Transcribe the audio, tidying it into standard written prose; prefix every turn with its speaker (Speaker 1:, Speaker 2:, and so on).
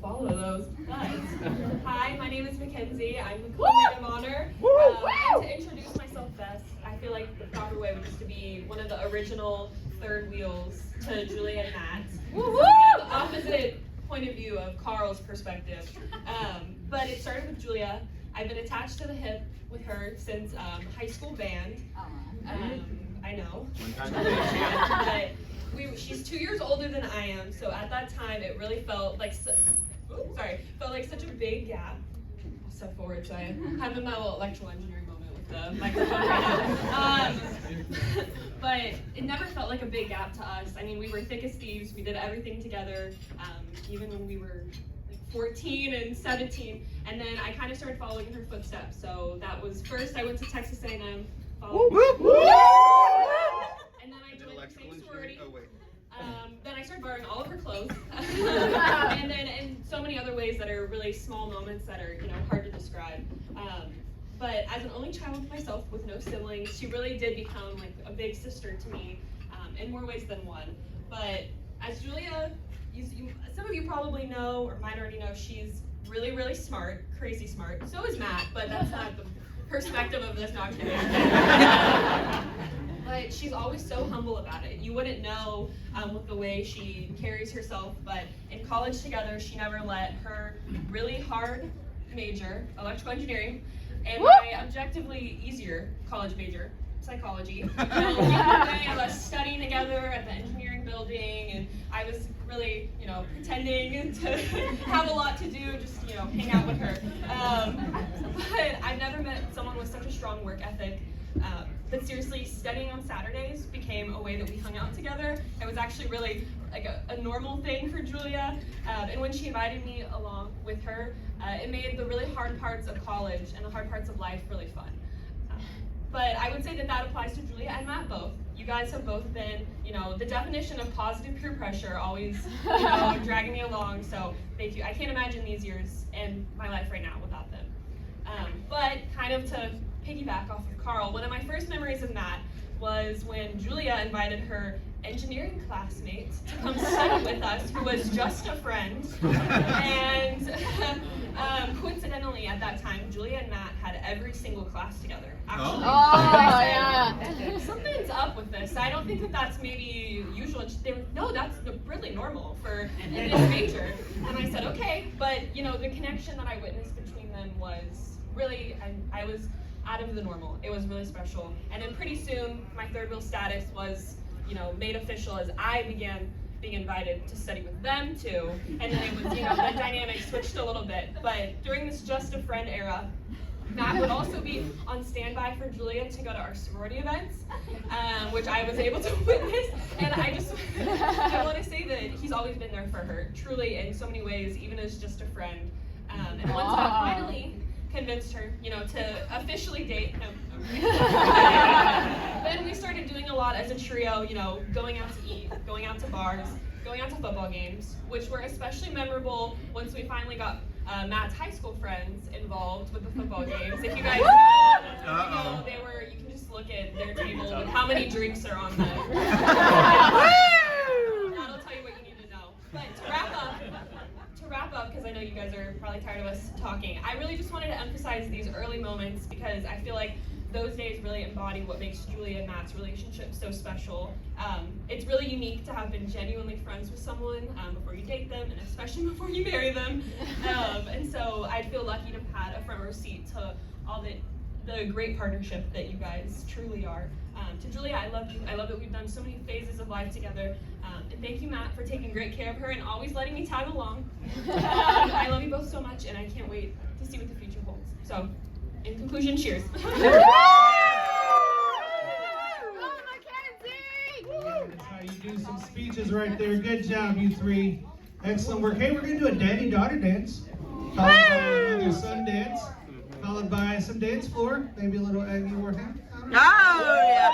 Speaker 1: follow those. But, hi, my name is Mackenzie. I'm the co-maid of honor. And to introduce myself best, I feel like the proper way would just to be one of the original third wheels to Julia and Matt. The opposite point of view of Carl's perspective. But it started with Julia. I've been attached to the hip with her since high school band. I know. But she's 2 years older than I am, so at that time it really felt like such a big gap. I'll step forward so I have my little electrical engineering moment with the microphone right now. But it never felt like a big gap to us. I mean, we were thick as thieves. We did everything together, even when we were 14 and 17, and then I kind of started following in her footsteps. So that was first I went to Texas A&M, and then I joined the same sorority. Then I started borrowing all of her clothes, and then in so many other ways that are really small moments that are hard to describe. But as an only child myself with no siblings, she really did become like a big sister to me in more ways than one. But as Julia, some of you probably know or might already know, she's really, really smart, crazy smart. So is Matt, but that's not the perspective of this documentary. But she's always so humble about it. You wouldn't know with the way she carries herself, but in college together, she never let her really hard major, electrical engineering, and my objectively easier college major, psychology, get in the way of us studying together at the engineering building, and I was really, pretending to have a lot to do, just, hang out with her. But I've never met someone with such a strong work ethic. But seriously, studying on Saturdays became a way that we hung out together. It was actually really like a normal thing for Julia. And when she invited me along with her, it made the really hard parts of college and the hard parts of life really fun. But I would say that applies to Julia and Matt both. You guys have both been, the definition of positive peer pressure, always, dragging me along. So thank you. I can't imagine these years in my life right now without them. But kind of to piggyback off of Carl, one of my first memories of Matt was when Julia invited her engineering classmate to come study with us, who was just a friend. And coincidentally, at that time, Julia and Matt had every single class together. Actually, yeah. Something's up with this. I don't think that that's maybe usual. No, that's really normal for this major. And I said, okay, but the connection that I witnessed between them was really, I was out of the normal. It was really special. And then pretty soon, my third wheel status was, made official as I began being invited to study with them too. And then it was, the dynamic switched a little bit. But during this just a friend era, Matt would also be on standby for Julia to go to our sorority events, which I was able to witness. And I want to say that he's always been there for her, truly in so many ways, even as just a friend. And once I finally convinced her, to officially date him. Then we started doing a lot as a trio, going out to eat, going out to bars, going out to football games, which were especially memorable once we finally got Matt's high school friends involved with the football games. If you guys know, you can just look at their table with how many drinks are on them. That'll tell you what you need to know. But to wrap up, because I know you guys are probably tired of us talking, I really just wanted to emphasize these early moments because I feel like those days really embody what makes Julia and Matt's relationship so special. It's really unique to have been genuinely friends with someone before you date them, and especially before you marry them. And so I feel lucky to have had a front row seat to all the great partnership that you guys truly are. To Julia, I love you. I love that we've done so many phases of life together. And thank you, Matt, for taking great care of her and always letting me tag along. I love you both so much, and I can't wait to see what the future holds. So, in conclusion, cheers.
Speaker 2: That's how you do some speeches right there. Good job, you three. Excellent work. Hey, we're going to do a daddy-daughter dance, followed by another son dance, followed by some dance floor, maybe a little Aggie Warhammer.
Speaker 3: Oh, yeah.